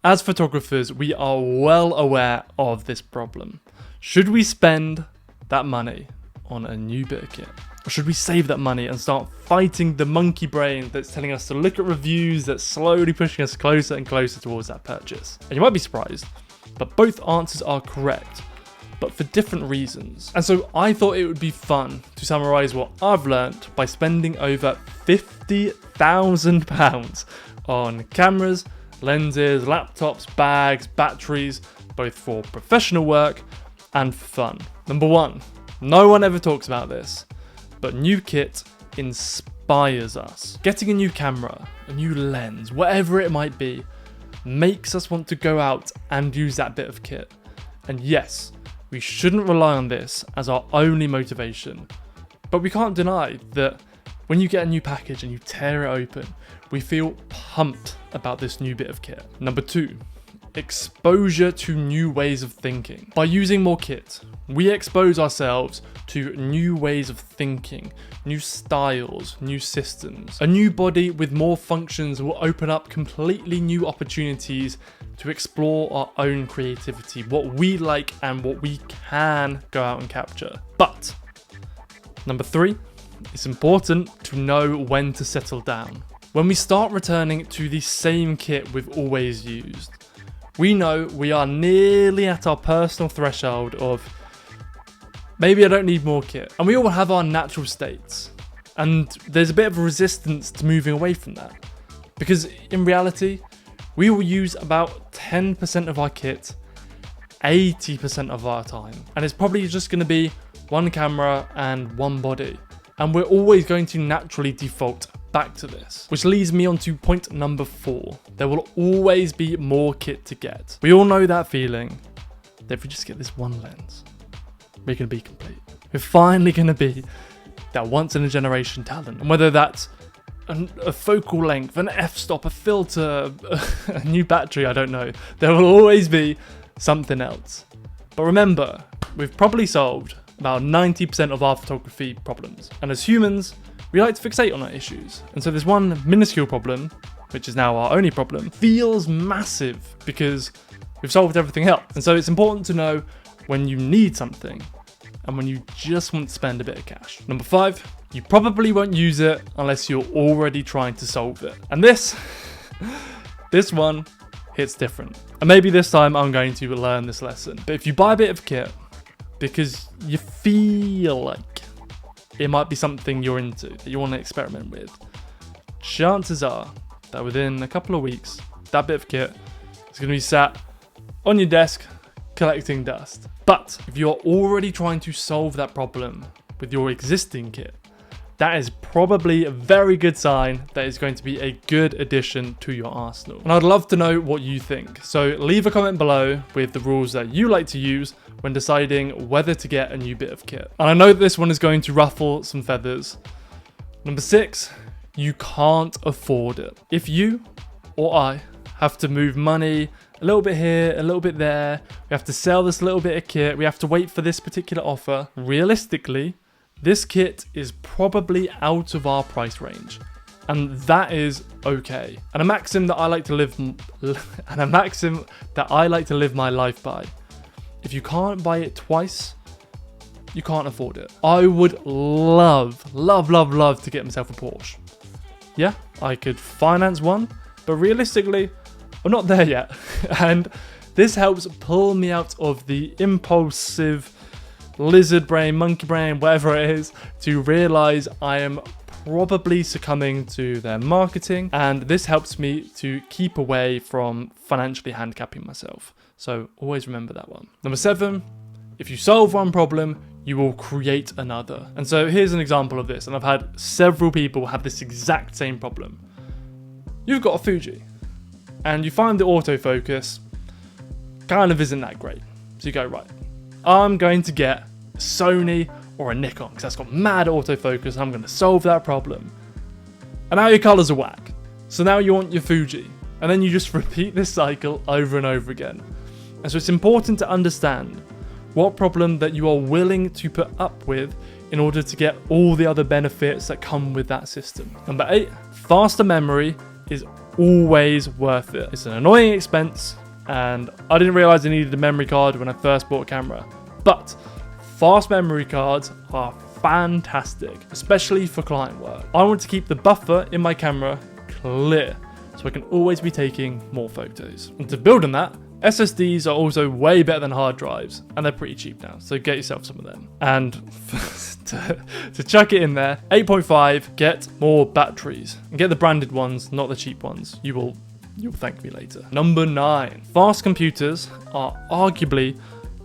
As photographers, we are well aware of this problem. Should we spend that money on a new bit of kit? Or should we save that money and start fighting the monkey brain that's telling us to look at reviews that's slowly pushing us closer and closer towards that purchase? And you might be surprised, but both answers are correct, but for different reasons. And so I thought it would be fun to summarize what I've learnt by spending over £50,000 on cameras, lenses, laptops, bags, batteries, both for professional work and fun. Number one, no one ever talks about this, but new kit inspires us. Getting a new camera, a new lens, whatever it might be, makes us want to go out and use that bit of kit. And yes, we shouldn't rely on this as our only motivation, but we can't deny that when you get a new package and you tear it open, we feel pumped about this new bit of kit. Number two, exposure to new ways of thinking. By using more kit, we expose ourselves to new ways of thinking, new styles, new systems. A new body with more functions will open up completely new opportunities to explore our own creativity, what we like and what we can go out and capture. But number three, it's important to know when to settle down. When we start returning to the same kit we've always used, we know we are nearly at our personal threshold of maybe I don't need more kit. And we all have our natural states. And there's a bit of a resistance to moving away from that. Because in reality, we will use about 10% of our kit 80% of our time. And it's probably just going to be one camera and one body. And we're always going to naturally default back to this. Which leads me on to point number 4. There will always be more kit to get. We all know that feeling that if we just get this one lens, we're going to be complete. We're finally going to be that once in a generation talent. And whether that's a focal length, an f-stop, a filter, a new battery, I don't know. There will always be something else. But remember, we've probably solved about 90% of our photography problems. And as humans, we like to fixate on our issues. And so this one minuscule problem, which is now our only problem, feels massive because we've solved everything else. And so it's important to know when you need something and when you just want to spend a bit of cash. Number 5, you probably won't use it unless you're already trying to solve it. And this one hits different. And maybe this time I'm going to learn this lesson. But if you buy a bit of kit because you feel like it might be something you're into, that you want to experiment with, chances are that within a couple of weeks, that bit of kit is going to be sat on your desk collecting dust. But if you're already trying to solve that problem with your existing kit, that is probably a very good sign that it's going to be a good addition to your arsenal. And I'd love to know what you think. So leave a comment below with the rules that you like to use when deciding whether to get a new bit of kit. And I know that this one is going to ruffle some feathers. Number 6, you can't afford it. If you or I have to move money a little bit here, a little bit there, we have to sell this little bit of kit, we have to wait for this particular offer, realistically, this kit is probably out of our price range. And that is okay. And a maxim that I like to live my life by. If you can't buy it twice, you can't afford it. I would love to get myself a Porsche. Yeah, I could finance one, but realistically, I'm not there yet. And this helps pull me out of the impulsive lizard brain, monkey brain, whatever it is, to realize I am probably succumbing to their marketing. And this helps me to keep away from financially handicapping myself. So always remember that one. Number 7, if you solve one problem, you will create another. And so here's an example of this. And I've had several people have this exact same problem. You've got a Fuji and you find the autofocus kind of isn't that great. So you go, right, I'm going to get a Sony or a Nikon because that's got mad autofocus and I'm going to solve that problem. And now your colors are whack. So now you want your Fuji. And then you just repeat this cycle over and over again. And so it's important to understand what problem that you are willing to put up with in order to get all the other benefits that come with that system. Number 8, faster memory is always worth it. It's an annoying expense, and I didn't realize I needed a memory card when I first bought a camera. But fast memory cards are fantastic, especially for client work. I want to keep the buffer in my camera clear, so I can always be taking more photos. And to build on that, SSDs are also way better than hard drives, and they're pretty cheap now, so get yourself some of them. And to chuck it in there, 8.5, get more batteries. And get the branded ones, not the cheap ones. You'll thank me later. Number 9, fast computers are arguably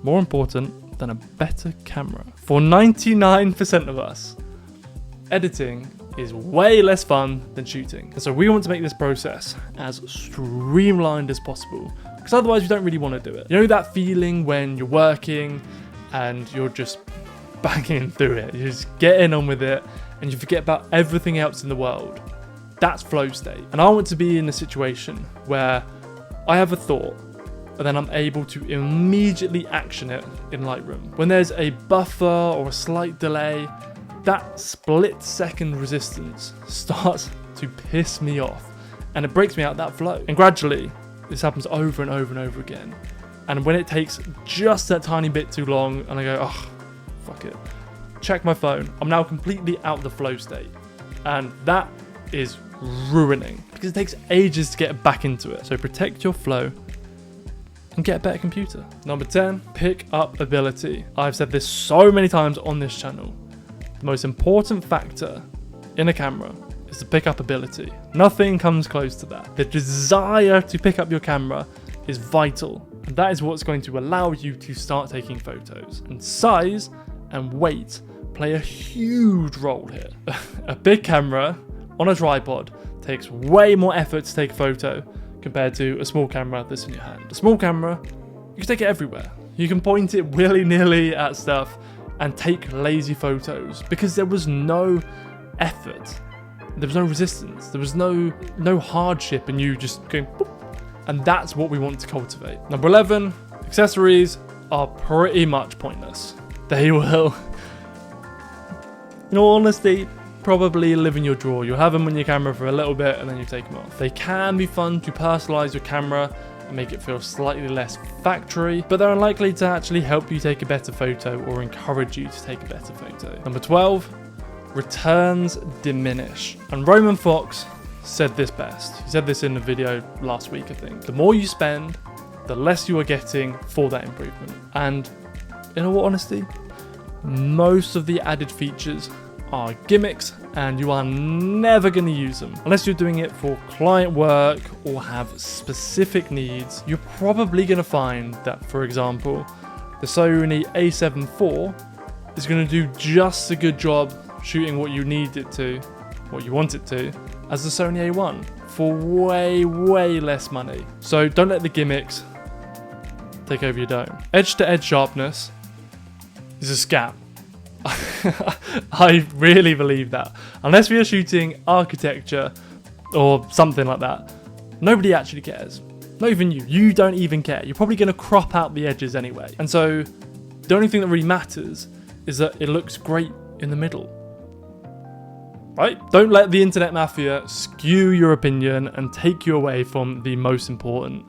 more important than a better camera. For 99% of us, editing is way less fun than shooting. And so we want to make this process as streamlined as possible, because otherwise you don't really want to do it. You know that feeling when you're working and you're just banging through it, you're just getting on with it and you forget about everything else in the world? That's flow state. And I want to be in a situation where I have a thought and then I'm able to immediately action it in Lightroom. When there's a buffer or a slight delay, that split-second resistance starts to piss me off, and it breaks me out that flow. And gradually, this happens over and over and over again. And when it takes just that tiny bit too long, and I go, oh, fuck it, check my phone, I'm now completely out the flow state. And that is ruining, because it takes ages to get back into it. So protect your flow and get a better computer. Number 10, pick up ability. I've said this so many times on this channel. The most important factor in a camera is the pickup ability. Nothing comes close to that. The desire to pick up your camera is vital, and that is what's going to allow you to start taking photos. And size and weight play a huge role here. A big camera on a tripod takes way more effort to take a photo compared to a small camera that's in your hand. A small camera, you can take it everywhere. You can point it willy-nilly at stuff and take lazy photos, because there was no effort, there was no resistance, there was no hardship, and you just going boop. And that's what we want to cultivate. Number 11, accessories are pretty much pointless. They will, in all honesty, probably live in your drawer. You'll have them on your camera for a little bit and then you take them off. They can be fun to personalize your camera and make it feel slightly less factory, but they're unlikely to actually help you take a better photo or encourage you to take a better photo. Number 12, returns diminish. And Roman Fox said this best. He said this in a video last week, I think. The more you spend, the less you are getting for that improvement. And in all honesty, most of the added features are gimmicks, and you are never going to use them. Unless you're doing it for client work or have specific needs, you're probably going to find that, for example, the Sony a7 IV is going to do just a good job shooting what you need it to, what you want it to, as the Sony A1 for way, way less money. So don't let the gimmicks take over your dome. Edge-to-edge sharpness is a scam. I really believe that. Unless we are shooting architecture or something like that, nobody actually cares. Not even you. You don't even care. You're probably going to crop out the edges anyway. And so the only thing that really matters is that it looks great in the middle. Right? Don't let the internet mafia skew your opinion and take you away from the most important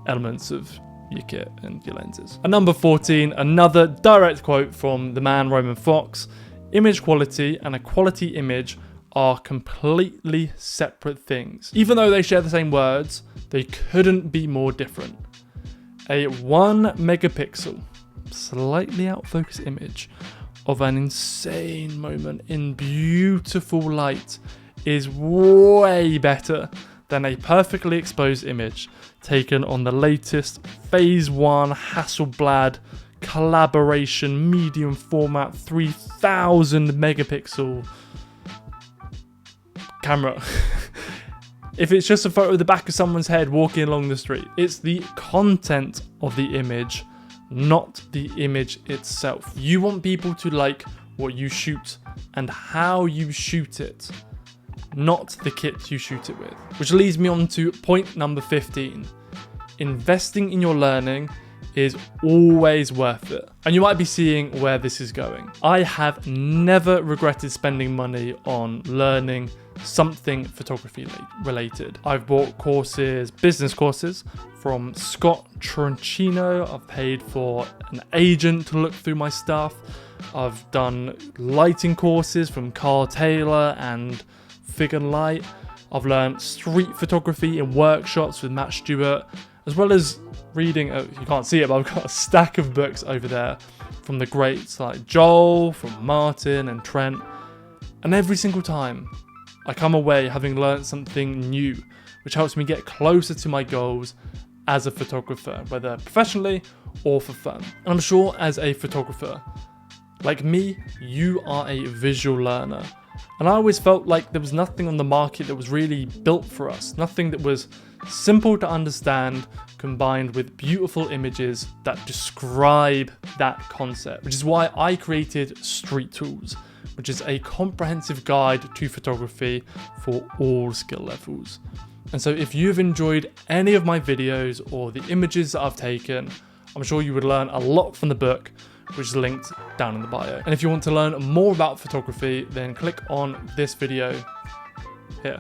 elements of your kit and your lenses. And number 14, another direct quote from the man Roman Fox: image quality and a quality image are completely separate things. Even though they share the same words, they couldn't be more different. A 1 megapixel, slightly out of focus image of an insane moment in beautiful light is way better than a perfectly exposed image taken on the latest Phase 1 Hasselblad collaboration medium format 3000 megapixel camera. If it's just a photo of the back of someone's head walking along the street, it's the content of the image, not the image itself. You want people to like what you shoot and how you shoot it, not the kit you shoot it with. Which leads me on to point number 15. Investing in your learning is always worth it. And you might be seeing where this is going. I have never regretted spending money on learning something photography related. I've bought courses, business courses from Scott Troncino. I've paid for an agent to look through my stuff. I've done lighting courses from Carl Taylor and Fig and Light. I've learned street photography in workshops with Matt Stewart, as well as reading, you can't see it, but I've got a stack of books over there from the greats like Joel, from Martin and Trent. And every single time I come away having learned something new, which helps me get closer to my goals as a photographer, whether professionally or for fun. And I'm sure as a photographer, like me, you are a visual learner. And I always felt like there was nothing on the market that was really built for us, nothing that was simple to understand combined with beautiful images that describe that concept, which is why I created Street Tools, which is a comprehensive guide to photography for all skill levels. And so if you've enjoyed any of my videos or the images that I've taken, I'm sure you would learn a lot from the book, which is linked down in the bio. And if you want to learn more about photography, then click on this video here.